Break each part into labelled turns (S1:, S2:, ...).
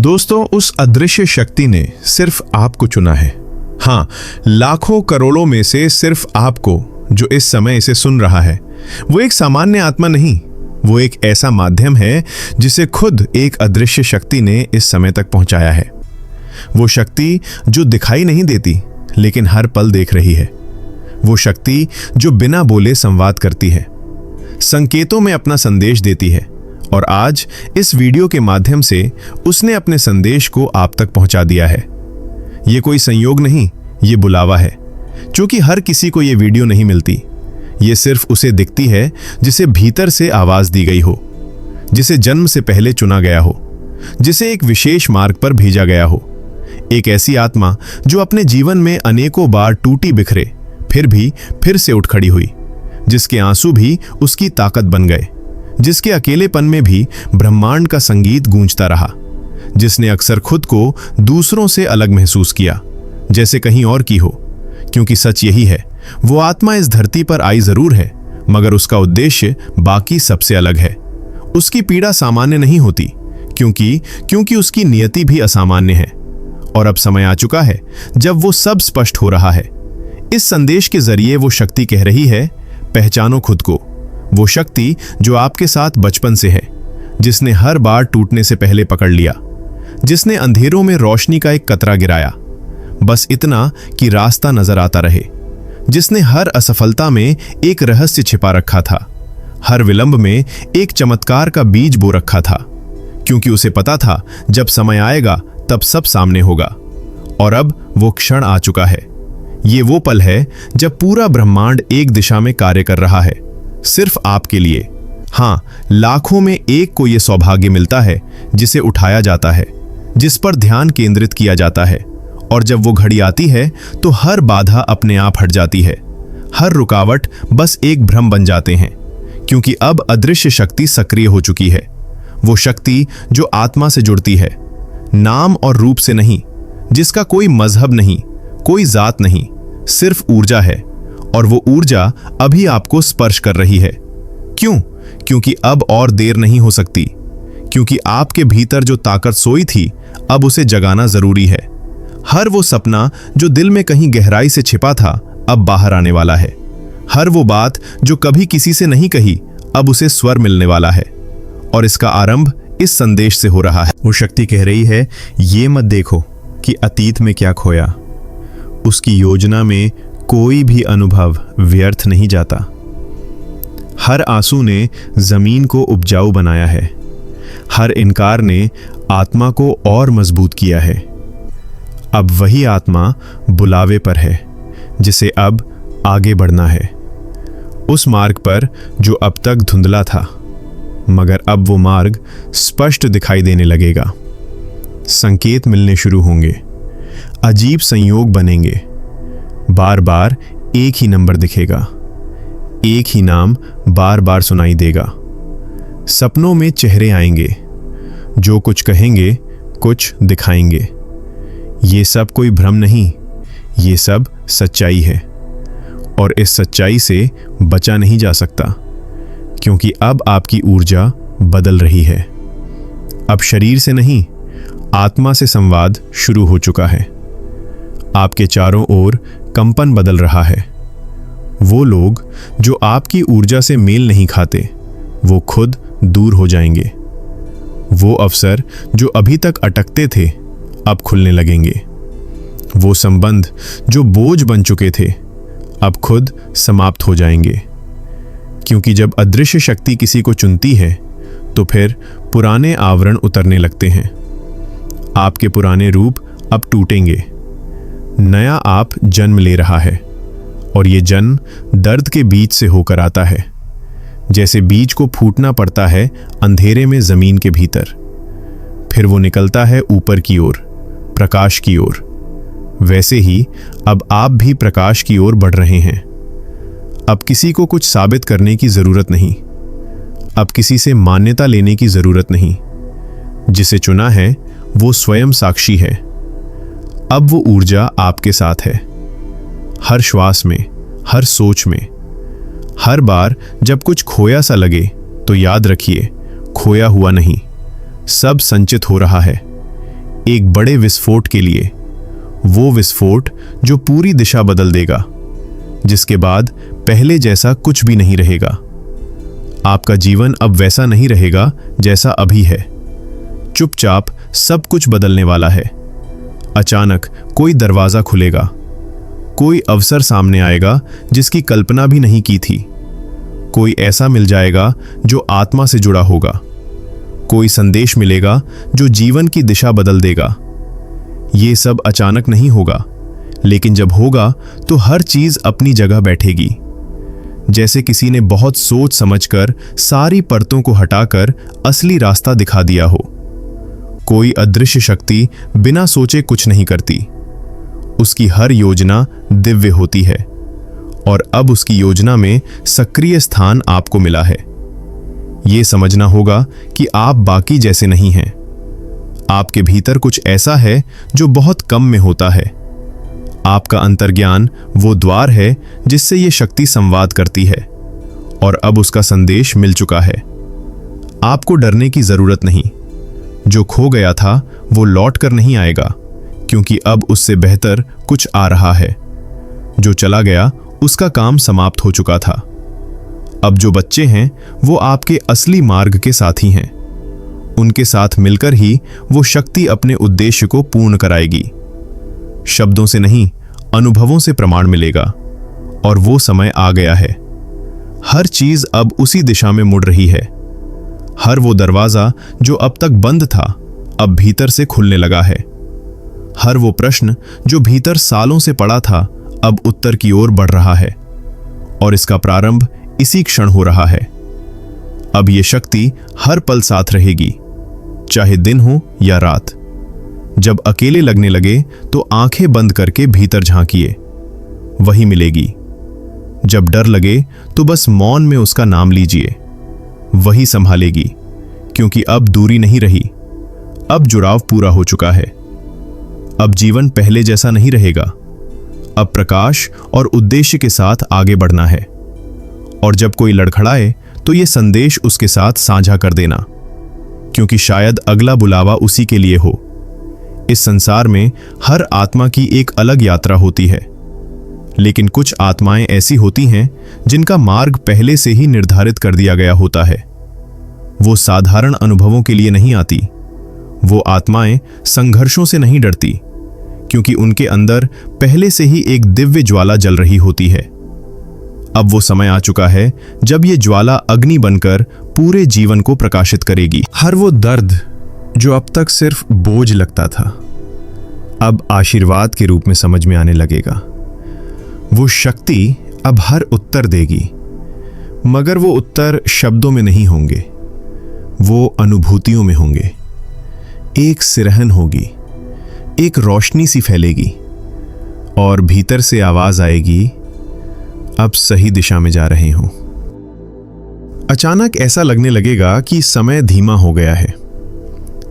S1: दोस्तों, उस अदृश्य शक्ति ने सिर्फ आपको चुना है। हाँ, लाखों करोड़ों में से सिर्फ आपको, जो इस समय इसे सुन रहा है। वो एक सामान्य आत्मा नहीं, वो एक ऐसा माध्यम है जिसे खुद एक अदृश्य शक्ति ने इस समय तक पहुंचाया है। वो शक्ति जो दिखाई नहीं देती लेकिन हर पल देख रही है। वो शक्ति जो बिना बोले संवाद करती है, संकेतों में अपना संदेश देती है। और आज इस वीडियो के माध्यम से उसने अपने संदेश को आप तक पहुंचा दिया है। ये कोई संयोग नहीं, ये बुलावा है। क्योंकि हर किसी को ये वीडियो नहीं मिलती। ये सिर्फ उसे दिखती है जिसे भीतर से आवाज दी गई हो, जिसे जन्म से पहले चुना गया हो, जिसे एक विशेष मार्ग पर भेजा गया हो। एक ऐसी आत्मा जो अपने जीवन में अनेकों बार टूटी बिखरे फिर से उठ खड़ी हुई, जिसके आंसू भी उसकी ताकत बन गए, जिसके अकेलेपन में भी ब्रह्मांड का संगीत गूंजता रहा, जिसने अक्सर खुद को दूसरों से अलग महसूस किया, जैसे कहीं और की हो। क्योंकि सच यही है, वो आत्मा इस धरती पर आई जरूर है, मगर उसका उद्देश्य बाकी सबसे अलग है। उसकी पीड़ा सामान्य नहीं होती, क्योंकि उसकी नियति भी असामान्य है। और अब समय आ चुका है जब वो सब स्पष्ट हो रहा है। इस संदेश के जरिए वो शक्ति कह रही है, पहचानो खुद को। वो शक्ति जो आपके साथ बचपन से है, जिसने हर बार टूटने से पहले पकड़ लिया, जिसने अंधेरों में रोशनी का एक कतरा गिराया, बस इतना कि रास्ता नजर आता रहे, जिसने हर असफलता में एक रहस्य छिपा रखा था, हर विलंब में एक चमत्कार का बीज बो रखा था। क्योंकि उसे पता था जब समय आएगा तब सब सामने होगा। और अब वो क्षण आ चुका है। ये वो पल है जब पूरा ब्रह्मांड एक दिशा में कार्य कर रहा है, सिर्फ आपके लिए। हाँ, लाखों में एक को यह सौभाग्य मिलता है जिसे उठाया जाता है, जिस पर ध्यान केंद्रित किया जाता है। और जब वो घड़ी आती है तो हर बाधा अपने आप हट जाती है, हर रुकावट बस एक भ्रम बन जाते हैं। क्योंकि अब अदृश्य शक्ति सक्रिय हो चुकी है। वो शक्ति जो आत्मा से जुड़ती है, नाम और रूप से नहीं, जिसका कोई मजहब नहीं, कोई जात नहीं, सिर्फ ऊर्जा है। और वो ऊर्जा अभी आपको स्पर्श कर रही है। क्यों? क्योंकि अब और देर नहीं हो सकती। क्योंकि आपके भीतर जो ताकत सोई थी, अब उसे जगाना जरूरी है। हर वो सपना जो दिल में कहीं गहराई से छिपा था, अब बाहर आने वाला है। हर वो बात जो कभी किसी से नहीं कही, अब उसे स्वर मिलने वाला है। और इसका आरंभ इस संदेश से हो रहा है।
S2: वो शक्ति कह रही है, ये मत देखो कि अतीत में क्या खोया। उसकी योजना में कोई भी अनुभव व्यर्थ नहीं जाता। हर आंसू ने जमीन को उपजाऊ बनाया है। हर इनकार ने आत्मा को और मजबूत किया है। अब वही आत्मा बुलावे पर है, जिसे अब आगे बढ़ना है। उस मार्ग पर जो अब तक धुंधला था, मगर अब वो मार्ग स्पष्ट दिखाई देने लगेगा। संकेत मिलने शुरू होंगे, अजीब संयोग बनेंगे। बार बार एक ही नंबर दिखेगा, एक ही नाम बार बार सुनाई देगा। सपनों में चेहरे आएंगे, जो कुछ कहेंगे कुछ दिखाएंगे। ये सब कोई भ्रम नहीं, ये सब सच्चाई है। और इस सच्चाई से बचा नहीं जा सकता, क्योंकि अब आपकी ऊर्जा बदल रही है। अब शरीर से नहीं, आत्मा से संवाद शुरू हो चुका है। आपके चारों ओर कंपन बदल रहा है। वो लोग जो आपकी ऊर्जा से मेल नहीं खाते, वो खुद दूर हो जाएंगे। वो अवसर जो अभी तक अटकते थे, अब खुलने लगेंगे। वो संबंध जो बोझ बन चुके थे, अब खुद समाप्त हो जाएंगे। क्योंकि जब अदृश्य शक्ति किसी को चुनती है, तो फिर पुराने आवरण उतरने लगते हैं। आपके पुराने रूप अब टूटेंगे। नया आप जन्म ले रहा है, और ये जन्म दर्द के बीच से होकर आता है। जैसे बीज को फूटना पड़ता है अंधेरे में जमीन के भीतर, फिर वो निकलता है ऊपर की ओर, प्रकाश की ओर। वैसे ही अब आप भी प्रकाश की ओर बढ़ रहे हैं। अब किसी को कुछ साबित करने की जरूरत नहीं, अब किसी से मान्यता लेने की जरूरत नहीं। जिसे चुना है वो स्वयं साक्षी है। अब वो ऊर्जा आपके साथ है, हर श्वास में, हर सोच में। हर बार जब कुछ खोया सा लगे तो याद रखिए, खोया हुआ नहीं, सब संचित हो रहा है। एक बड़े विस्फोट के लिए, वो विस्फोट जो पूरी दिशा बदल देगा, जिसके बाद पहले जैसा कुछ भी नहीं रहेगा। आपका जीवन अब वैसा नहीं रहेगा जैसा अभी है। चुपचाप सब कुछ बदलने वाला है। अचानक कोई दरवाजा खुलेगा, कोई अवसर सामने आएगा जिसकी कल्पना भी नहीं की थी। कोई ऐसा मिल जाएगा जो आत्मा से जुड़ा होगा। कोई संदेश मिलेगा जो जीवन की दिशा बदल देगा। ये सब अचानक नहीं होगा, लेकिन जब होगा तो हर चीज अपनी जगह बैठेगी। जैसे किसी ने बहुत सोच समझकर सारी परतों को हटाकर असली रास्ता दिखा दिया हो। कोई अदृश्य शक्ति बिना सोचे कुछ नहीं करती। उसकी हर योजना दिव्य होती है, और अब उसकी योजना में सक्रिय स्थान आपको मिला है। ये समझना होगा कि आप बाकी जैसे नहीं हैं। आपके भीतर कुछ ऐसा है जो बहुत कम में होता है। आपका अंतर्ज्ञान वो द्वार है जिससे ये शक्ति संवाद करती है, और अब उसका संदेश मिल चुका है। आपको डरने की जरूरत नहीं। जो खो गया था वो लौट कर नहीं आएगा, क्योंकि अब उससे बेहतर कुछ आ रहा है। जो चला गया उसका काम समाप्त हो चुका था। अब जो बच्चे हैं वो आपके असली मार्ग के साथी हैं। उनके साथ मिलकर ही वो शक्ति अपने उद्देश्य को पूर्ण कराएगी। शब्दों से नहीं, अनुभवों से प्रमाण मिलेगा, और वो समय आ गया है। हर चीज अब उसी दिशा में मुड़ रही है। हर वो दरवाजा जो अब तक बंद था अब भीतर से खुलने लगा है। हर वो प्रश्न जो भीतर सालों से पड़ा था अब उत्तर की ओर बढ़ रहा है, और इसका प्रारंभ इसी क्षण हो रहा है। अब ये शक्ति हर पल साथ रहेगी, चाहे दिन हो या रात। जब अकेले लगने लगे तो आंखें बंद करके भीतर झांकिए, वही मिलेगी। जब डर लगे तो बस मौन में उसका नाम लीजिए, वही संभालेगी। क्योंकि अब दूरी नहीं रही, अब जुड़ाव पूरा हो चुका है। अब जीवन पहले जैसा नहीं रहेगा। अब प्रकाश और उद्देश्य के साथ आगे बढ़ना है। और जब कोई लड़खड़ाए तो यह संदेश उसके साथ साझा कर देना, क्योंकि शायद अगला बुलावा उसी के लिए हो। इस संसार में हर आत्मा की एक अलग यात्रा होती है, लेकिन कुछ आत्माएं ऐसी होती हैं जिनका मार्ग पहले से ही निर्धारित कर दिया गया होता है। वो साधारण अनुभवों के लिए नहीं आती। वो आत्माएं संघर्षों से नहीं डरती, क्योंकि उनके अंदर पहले से ही एक दिव्य ज्वाला जल रही होती है। अब वो समय आ चुका है जब ये ज्वाला अग्नि बनकर पूरे जीवन को प्रकाशित करेगी। हर वो दर्द जो अब तक सिर्फ बोझ लगता था, अब आशीर्वाद के रूप में समझ में आने लगेगा। वो शक्ति अब हर उत्तर देगी, मगर वो उत्तर शब्दों में नहीं होंगे, वो अनुभूतियों में होंगे। एक सिरहन होगी, एक रोशनी सी फैलेगी, और भीतर से आवाज आएगी, अब सही दिशा में जा रहे हो। अचानक ऐसा लगने लगेगा कि समय धीमा हो गया है।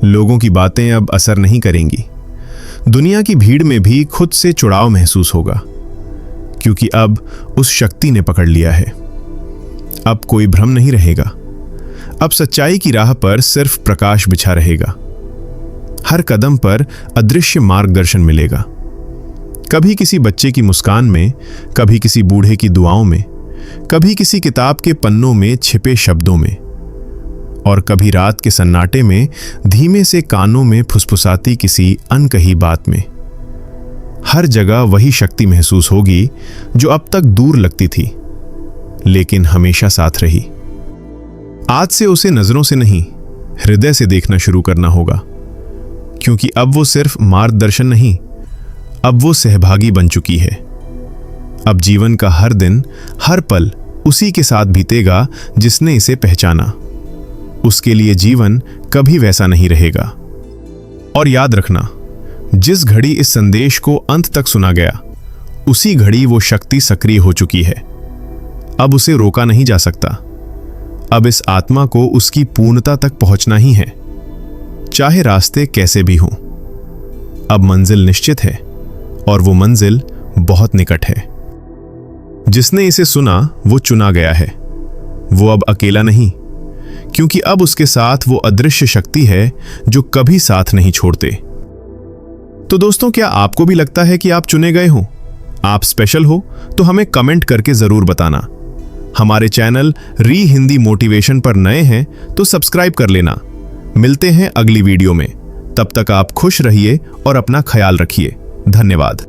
S2: लोगों की बातें अब असर नहीं करेंगी। दुनिया की भीड़ में भी खुद से जुड़ाव महसूस होगा, क्योंकि अब उस शक्ति ने पकड़ लिया है। अब कोई भ्रम नहीं रहेगा। अब सच्चाई की राह पर सिर्फ प्रकाश बिछा रहेगा। हर कदम पर अदृश्य मार्गदर्शन मिलेगा। कभी किसी बच्चे की मुस्कान में, कभी किसी बूढ़े की दुआओं में, कभी किसी किताब के पन्नों में छिपे शब्दों में, और कभी रात के सन्नाटे में धीमे से कानों में फुसफुसाती किसी अनकही बात में। हर जगह वही शक्ति महसूस होगी जो अब तक दूर लगती थी, लेकिन हमेशा साथ रही। आज से उसे नजरों से नहीं, हृदय से देखना शुरू करना होगा, क्योंकि अब वो सिर्फ मार्गदर्शन नहीं, अब वो सहभागी बन चुकी है। अब जीवन का हर दिन, हर पल उसी के साथ बीतेगा जिसने इसे पहचाना। उसके लिए जीवन कभी वैसा नहीं रहेगा। और याद रखना, जिस घड़ी इस संदेश को अंत तक सुना गया, उसी घड़ी वो शक्ति सक्रिय हो चुकी है। अब उसे रोका नहीं जा सकता। अब इस आत्मा को उसकी पूर्णता तक पहुंचना ही है, चाहे रास्ते कैसे भी हों। अब मंजिल निश्चित है, और वो मंजिल बहुत निकट है। जिसने इसे सुना वो चुना गया है। वो अब अकेला नहीं, क्योंकि अब उसके साथ वो अदृश्य शक्ति है जो कभी साथ नहीं छोड़ते।
S1: तो दोस्तों, क्या आपको भी लगता है कि आप चुने गए हो, आप स्पेशल हो? तो हमें कमेंट करके जरूर बताना। हमारे चैनल री हिंदी मोटिवेशन पर नए हैं तो सब्सक्राइब कर लेना। मिलते हैं अगली वीडियो में। तब तक आप खुश रहिए और अपना ख्याल रखिए। धन्यवाद।